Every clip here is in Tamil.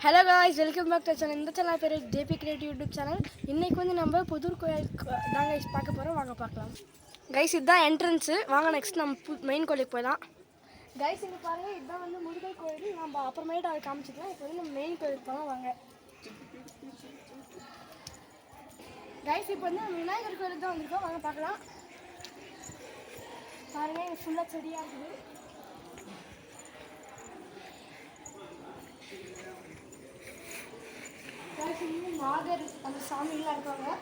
Hello guys, welcome back to channel. இந்த சேனல் பேர் ஜேபி கிரியேட்டிவ் யூடியூப் சேனல். இன்றைக்கி வந்து நம்ம புதூர் கோயிலுக்கு தான் கைஸ் பார்க்க போகிறோம். வாங்க பார்க்கலாம் கைஸ். இதுதான் என்ட்ரன்ஸு. வாங்க நெக்ஸ்ட் நம்ம மெயின் கோயிலுக்கு போயிடலாம் கைஸ். இங்கே பாருங்கள், இதுதான் வந்து முருகர் கோயில். நம்ம அப்புறமேட்டு அதை காமிச்சிக்கலாம். இப்போ வந்து நம்ம மெயின் கோயிலுக்கு போகலாம். வாங்க கைஸ். இப்போ வந்து விநாயகர் கோயிலுக்கு தான் வந்திருக்கோம். வாங்க பார்க்கலாம். பாருங்கள், இங்கே ஃபுல்லாக செடியாக இருக்குது. நாகர் அந்த சாமிலாம் இருக்காங்க.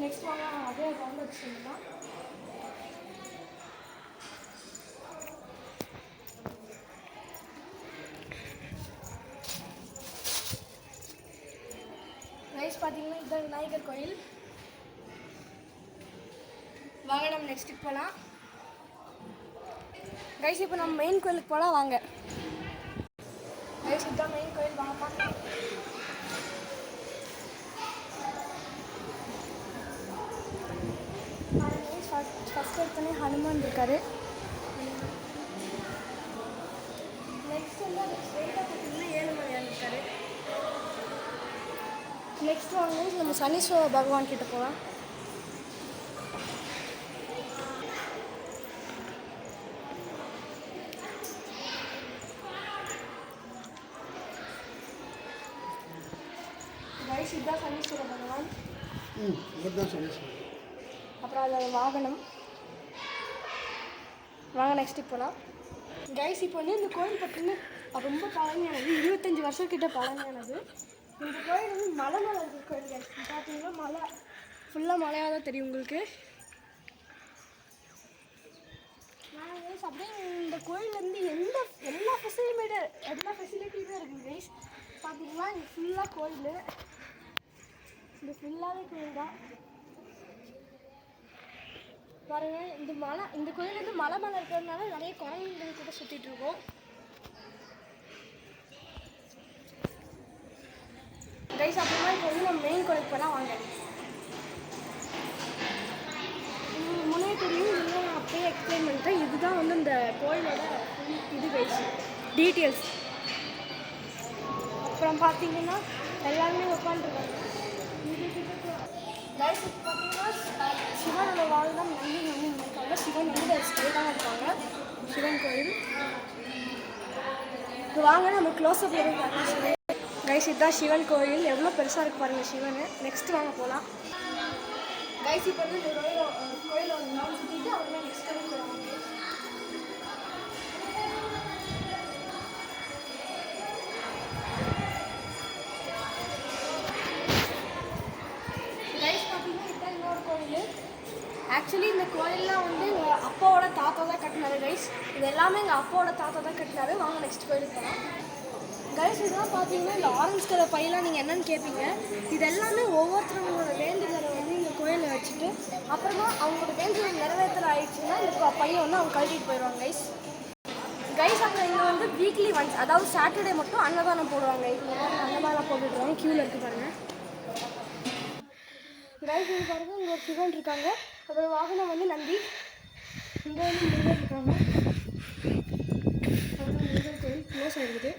நெக்ஸ்ட் வாங்க அதே ரவுண்ட் வச்சுருந்தோம். ரைஸ் பார்த்தீங்கன்னா இதுதான் விநாயகர் கோயில். வாங்க நம்ம நெக்ஸ்ட்டுக்கு போகலாம் ரைஸ். இப்போ நம்ம மெயின் கோயிலுக்கு போகலாம். வாங்க ரைஸ், இதுதான் மெயின் கோயில். வாங்க பார்க்கலாம். ஃபஸ்ட் எடுத்தோடனே ஹனுமான் இருக்காரு. நெக்ஸ்ட் வந்து ஸ்ட்ரெயிட்டாக பார்த்தீங்கன்னா ஏழுமலையான் இருக்காரு. நெக்ஸ்ட் வாங்க நம்ம சனீஸ்வர பகவான் கிட்ட போகலாம். கைஸ், இதுதான் சனீஸ்வர பகவான். அப்புறம் அது வாகனம். வாங்க நெக்ஸ்ட்டு போகலாம் கைஸ். இப்போ வந்து இந்த கோயில் பார்த்தீங்கன்னா ரொம்ப பழமையானது. 25 வருஷம் கிட்ட பழமையானது. இந்த கோயில் வந்து மலை மேலே இருக்கிற கோயில் கைஸ். பார்த்தீங்கன்னா மலை ஃபுல்லாக மலையாக தான் தெரியும் உங்களுக்கு. கைஸ், அப்படியே இந்த கோயிலேருந்து எல்லா ஃபெசிலிட்டியுமே இருக்குது கைஸ். பார்த்தீங்கன்னா இது ஃபுல்லாக கோயில். இது ஃபுல்லாகவே கோயில் தான். பாருங்கள், இந்த கோயில் வந்து மலை மேலே இருக்கிறதுனால நிறைய குரங்குகள் கூட சுற்றிட்டு இருக்கோம் கைஸ். அப்புறமா இப்போ வந்து நம்ம மெயின் கோயிலுக்கு போனால் வாங்க. முன்னாடி தெரியும், இதெல்லாம் நான் அப்படியே எக்ஸ்பிளைன் பண்ணிட்டேன். இதுதான் வந்து இந்த கோயிலோட இது கைஸ் டீட்டெயில்ஸ். அப்புறம் பார்த்தீங்கன்னா எல்லாருமே உட்காந்துருக்காங்க கைஸ். பார்த்தீங்கன்னா சிவனோட வாழ் தான் நந்தி இருக்காங்க. சிவன் வந்து ஸ்ட்ரெயிட்டாக இருக்காங்க. சிவன் கோயில். இப்போ வாங்க நம்ம க்ளோஸ்அப் பார்க்கலாம். கைஸ், இதுதான் சிவன் கோயில். எவ்வளோ பெருசாக இருக்குது பாருங்கள் சிவன். நெக்ஸ்ட் வாங்க போகலாம் கைஸ். இப்போ வந்து இந்த கோயிலோட நாள் சுற்றிட்டு அவங்க நெக்ஸ்ட் கோயில் போகலாம். ஆக்சுவலி இந்த கோயிலெலாம் வந்து எங்கள் அப்பாவோட தாத்தா தான் கட்டினாரு கைஸ். இது எல்லாமே எங்கள் அப்பாவோட தாத்தா தான் கட்டினாரு. வாங்க நெக்ஸ்ட் கோயிலுக்கு போகலாம் கைஸ். இதெல்லாம் பார்த்தீங்கன்னா இந்த ஆரஞ்சு கலர் பையெல்லாம் நீங்கள் என்னென்னு கேட்பீங்க. இது எல்லாமே ஒவ்வொருத்தவங்களோட வேண்டுதலை வந்து இந்த கோயிலில் வச்சுட்டு அப்புறமா அவங்களோட வேண்டுதல் நிறைவேற்ற ஆயிடுச்சுன்னா இந்த பையன் வந்து அவங்க கழட்டிட்டு போயிடுவாங்க கைஸ். அப்புறம் இங்கே வந்து வீக்லி ஒன்ஸ், அதாவது சாட்டர்டே மட்டும் அன்னதானம் போடுவாங்க. அன்னதானம் போட்டுடுவாங்க. க்யூவில் இருக்குது பாருங்கள் கைஸ். இங்கே பாருங்கள், இங்கே ஒரு சிவன் இருக்காங்க. அப்புறம் வாகனம் வந்து நந்தி. இங்கே வந்து முருகர் இருக்காங்க. அப்புறம் முருகர் கோயில் க்ளோஸ் ஆகிருக்குது.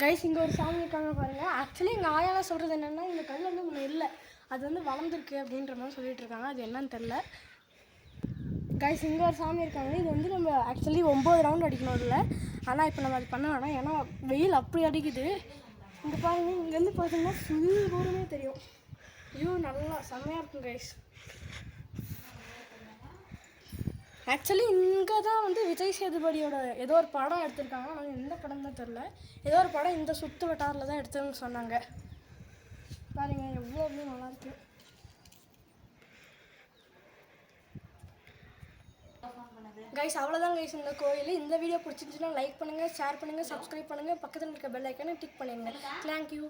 கைஸ், இங்கே ஒரு சாமி இருக்காங்க பாருங்கள். ஆக்சுவலி எங்கள் ஆயாலாம் சொல்கிறது என்னென்னா, இந்த கல் வந்து ஒன்று இல்லை, அது வந்து வளர்ந்துருக்கு அப்படின்ற மாதிரி சொல்லிகிட்டு இருக்காங்க. அது என்னன்னு தெரில கைஸ். இங்கே ஒரு சாமி இருக்காங்க. இது வந்து நம்ம ஆக்சுவலி 9 ரவுண்ட் அடிக்கணும் இல்லை, ஆனால் இப்போ நம்ம அது பண்ண வேணாம். ஏன்னா வெயில் அப்படி அடிக்குது. இங்கே பாருங்கள், இங்கேருந்து பார்த்தீங்கன்னா ஃபுல் தூரமே தெரியும். வியூ நல்லா செம்மையாக இருக்கும் கைஸ். ஆக்சுவலி இங்கே தான் வந்து விஜய் சேதுபதியோட ஏதோ ஒரு படம் எடுத்திருக்காங்க. ஆனால் எந்த படம் தான் தெரில. ஏதோ ஒரு படம் இந்த சுற்று வட்டாரில் தான் எடுத்ததுன்னு சொன்னாங்க. பாருங்கள் எவ்வளோ நல்லாயிருக்கு கைஸ். அவ்வளோதான் கைஸ் இந்த கோயில். இந்த வீடியோ பிடிச்சிருந்துச்சுன்னா லைக் பண்ணுங்கள், ஷேர் பண்ணுங்கள், சப்ஸ்கிரைப் பண்ணுங்கள், பக்கத்தில் இருக்க பெல் ஐக்கானை டிக் பண்ணிடுங்க. தேங்க்யூ.